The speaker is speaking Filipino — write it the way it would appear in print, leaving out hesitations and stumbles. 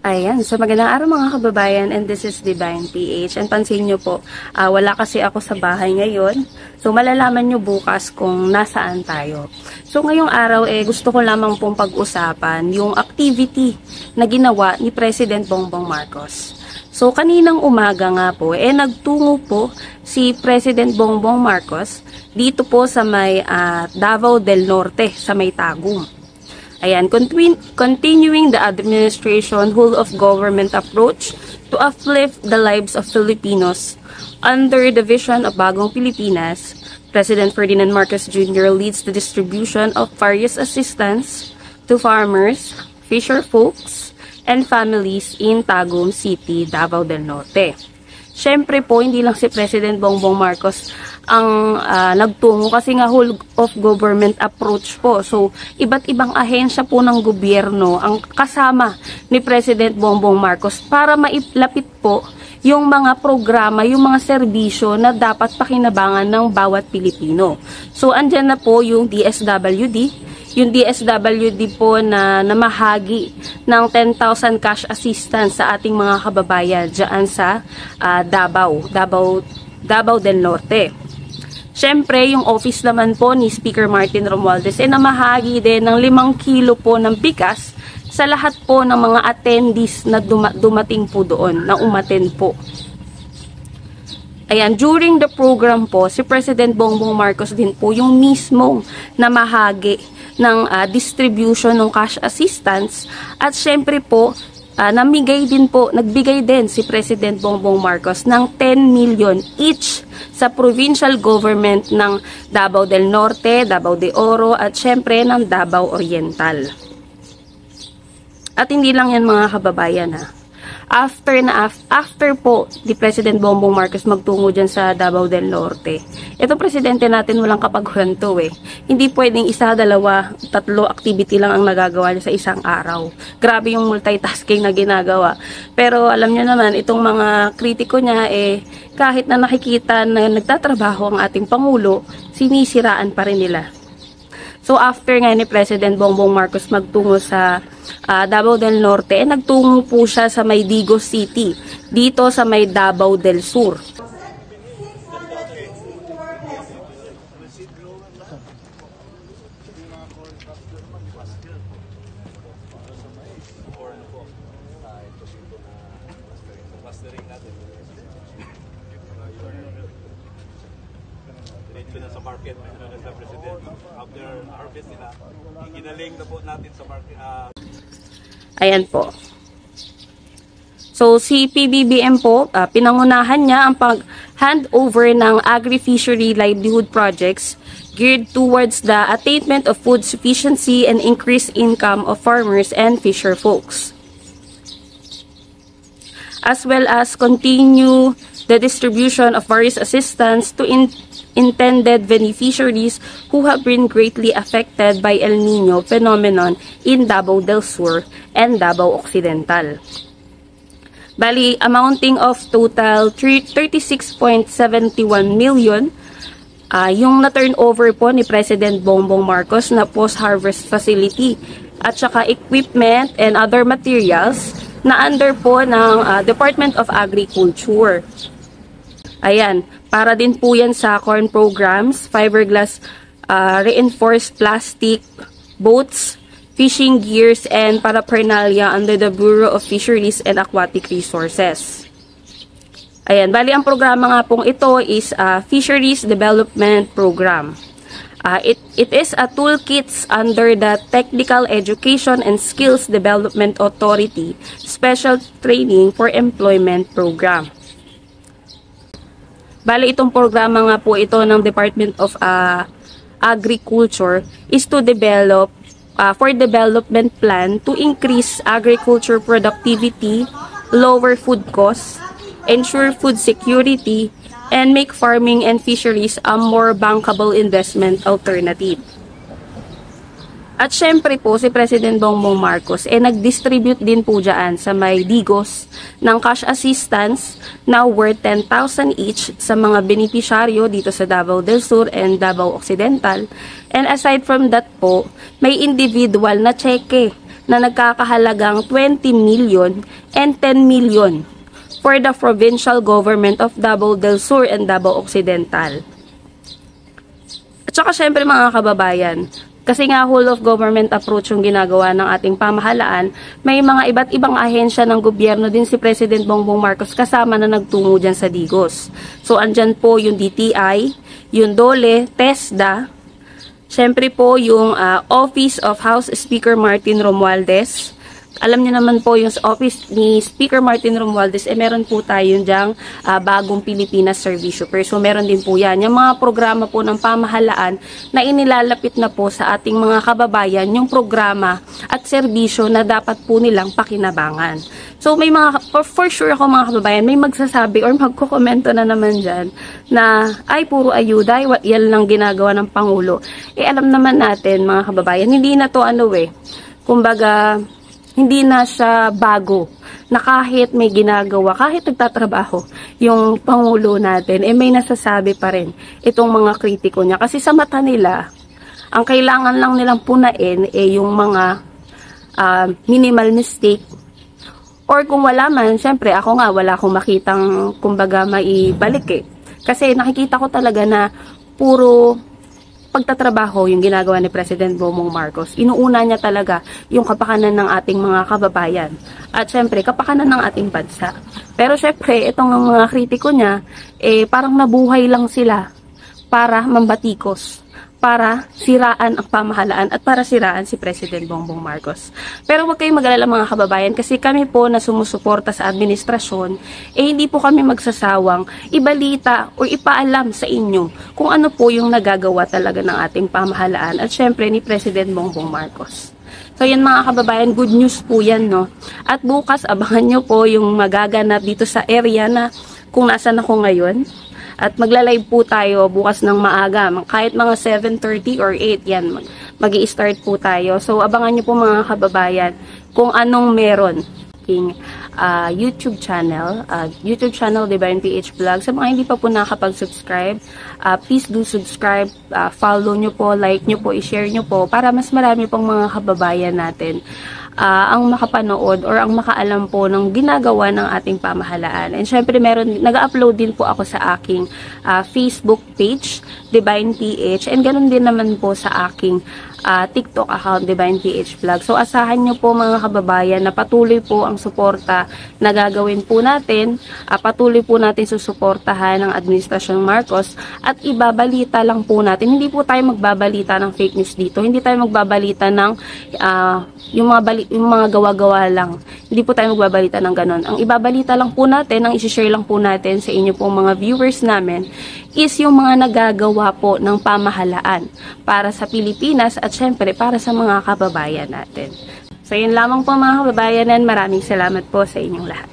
Ayan, so magandang araw mga kababayan, and this is Divine PH. And pansin nyo po, wala kasi ako sa bahay ngayon. So malalaman nyo bukas kung nasaan tayo. So ngayong araw gusto ko lamang pong pag-usapan yung activity na ginawa ni President Bongbong Marcos. So kaninang umaga nga po, nagtungo po si President Bongbong Marcos dito po sa may Davao del Norte, sa may Tagum. Ayan, continuing the administration whole of government approach to uplift the lives of Filipinos under the vision of Bagong Pilipinas, President Ferdinand Marcos Jr. leads the distribution of various assistance to farmers, fisher folks, and families in Tagum City, Davao del Norte. Siyempre po, hindi lang si President Bongbong Marcos ang nagtungo kasi nga whole of government approach po. So, iba't ibang ahensya po ng gobyerno ang kasama ni President Bongbong Marcos para mailapit po yung mga programa, yung mga serbisyo na dapat pakinabangan ng bawat Pilipino. So, andyan na po yung DSWD. Yung DSWD po na namahagi ng 10,000 cash assistance sa ating mga kababayan dyan sa Davao del Norte. Siyempre, yung office naman po ni Speaker Martin Romualdez namahagi din ng 5 kilo po ng bigas sa lahat po ng mga attendees na dumating po doon, na umattend po. Ayan, during the program po, si President Bongbong Marcos din po yung mismong namahagi ng distribution ng cash assistance, at syempre po, nagbigay din si President Bongbong Marcos ng 10 million each sa provincial government ng Davao del Norte, Davao de Oro, at syempre ng Davao Oriental. At hindi lang yan mga kababayan After po di President Bongbong Marcos magtungo dyan sa Davao del Norte, itong presidente natin walang kapaghuran to Hindi pwedeng isa, dalawa, tatlo activity lang ang nagagawa niya sa isang araw. Grabe yung multitasking na ginagawa. Pero alam niyo naman, itong mga kritiko niya kahit na nakikita na nagtatrabaho ang ating Pangulo, sinisiraan pa rin nila. So after nga ni President Bongbong Marcos magtungo sa Davao del Norte, nagtungo po siya sa may Digos City, dito sa may Davao del Sur. Diretso na sa market, sa President. After harvest nila, iginaling na po natin sa market. Ayan po. So, si PBBM po, pinangunahan niya ang pag-handover ng agri-fishery livelihood projects geared towards the attainment of food sufficiency and increased income of farmers and fisher folks, as well as continue the distribution of various assistance to intended beneficiaries who have been greatly affected by El Nino phenomenon in Davao del Sur and Davao Occidental. Bali, amounting of total 36.71 million yung na-turnover po ni President Bongbong Marcos na post-harvest facility at saka equipment and other materials na under po ng Department of Agriculture. Ayan, para din po yan sa corn programs, fiberglass, reinforced plastic, boats, fishing gears, and paraphernalia under the Bureau of Fisheries and Aquatic Resources. Ayan, bali ang programa nga pong ito is Fisheries Development Program. It is a toolkit under the Technical Education and Skills Development Authority Special Training for Employment Program. Bali, itong programa nga po ito ng Department of Agriculture is to develop for development plan to increase agriculture productivity, lower food costs, ensure food security, and make farming and fisheries a more bankable investment alternative. At syempre po, si President Bongbong Marcos, nag-distribute din po dyan sa may Digos ng cash assistance na worth 10,000 each sa mga benepisyaryo dito sa Davao del Sur and Davao Occidental. And aside from that po, may individual na cheque na nagkakahalagang 20 million and 10 million for the provincial government of Davao del Sur and Davao Occidental. At saka syempre mga kababayan, kasi nga whole of government approach yung ginagawa ng ating pamahalaan, may mga iba't ibang ahensya ng gobyerno din si President Bongbong Marcos kasama na nagtungo dyan sa Digos. So andyan po yung DTI, yung DOLE, TESDA, syempre po yung Office of House Speaker Martin Romualdez. Alam niyo naman po yung office ni Speaker Martin Romualdez, meron po tayo dyang bagong Pilipinas Servisyo. So meron din po yan. Yung mga programa po ng pamahalaan na inilalapit na po sa ating mga kababayan, yung programa at serbisyo na dapat po nilang pakinabangan. So may mga, for sure ako mga kababayan, may magsasabi or magkukomento na naman dyan na ay puro ayuda, yan lang ginagawa ng Pangulo. Alam naman natin mga kababayan, hindi na to kumbaga, hindi na siya bago na kahit may ginagawa, kahit nagtatrabaho yung Pangulo natin, may nasasabi pa rin itong mga kritiko niya. Kasi sa mata nila, ang kailangan lang nilang punain yung mga minimal mistake. Or kung wala man, syempre ako nga wala akong makitang kumbaga maibalik Kasi nakikita ko talaga na puro pagtatrabaho yung ginagawa ni President Bongbong Marcos. Inuuna niya talaga yung kapakanan ng ating mga kababayan. At syempre, kapakanan ng ating bansa. Pero syempre, itong mga kritiko niya, parang nabuhay lang sila para mambatikos, para siraan ang pamahalaan at para siraan si President Bongbong Marcos. Pero huwag kayong mag-alala mga kababayan kasi kami po na sumusuporta sa administrasyon, hindi po kami magsasawang ibalita o ipaalam sa inyo kung ano po yung nagagawa talaga ng ating pamahalaan at syempre ni President Bongbong Marcos. So yan mga kababayan, good news po yan, no? At bukas abangan nyo po yung magaganap dito sa area na kung nasan ako ngayon. At magla-live po tayo bukas ng maaga. Kahit mga 7:30 or 8, yan, mag-i-start po tayo. So, abangan nyo po mga kababayan kung anong meron aking YouTube channel, Divine PH Vlog. Sa mga hindi pa po nakapag-subscribe, please do subscribe, follow nyo po, like nyo po, i-share nyo po para mas marami pong mga kababayan natin ang makapanood or ang makaalam po ng ginagawa ng ating pamahalaan. And syempre nag-upload din po ako sa aking Facebook page, Divine PH, and ganun din naman po sa aking TikTok account, Divine PH Vlog. So asahan nyo po mga kababayan na patuloy po ang suporta na gagawin po natin, patuloy po natin susuportahan ng Administrasyong Marcos at ibabalita lang po natin. Hindi po tayo magbabalita ng fake news dito, hindi tayo magbabalita ng yung mga gawa-gawa lang. Hindi po tayo magbabalita ng ganon. Ang ibabalita lang po natin, ang isi-share lang po natin sa inyo pong mga viewers namin is yung mga nagagawa po ng pamahalaan para sa Pilipinas at syempre para sa mga kababayan natin. So yun lamang po mga kababayan, maraming salamat po sa inyong lahat.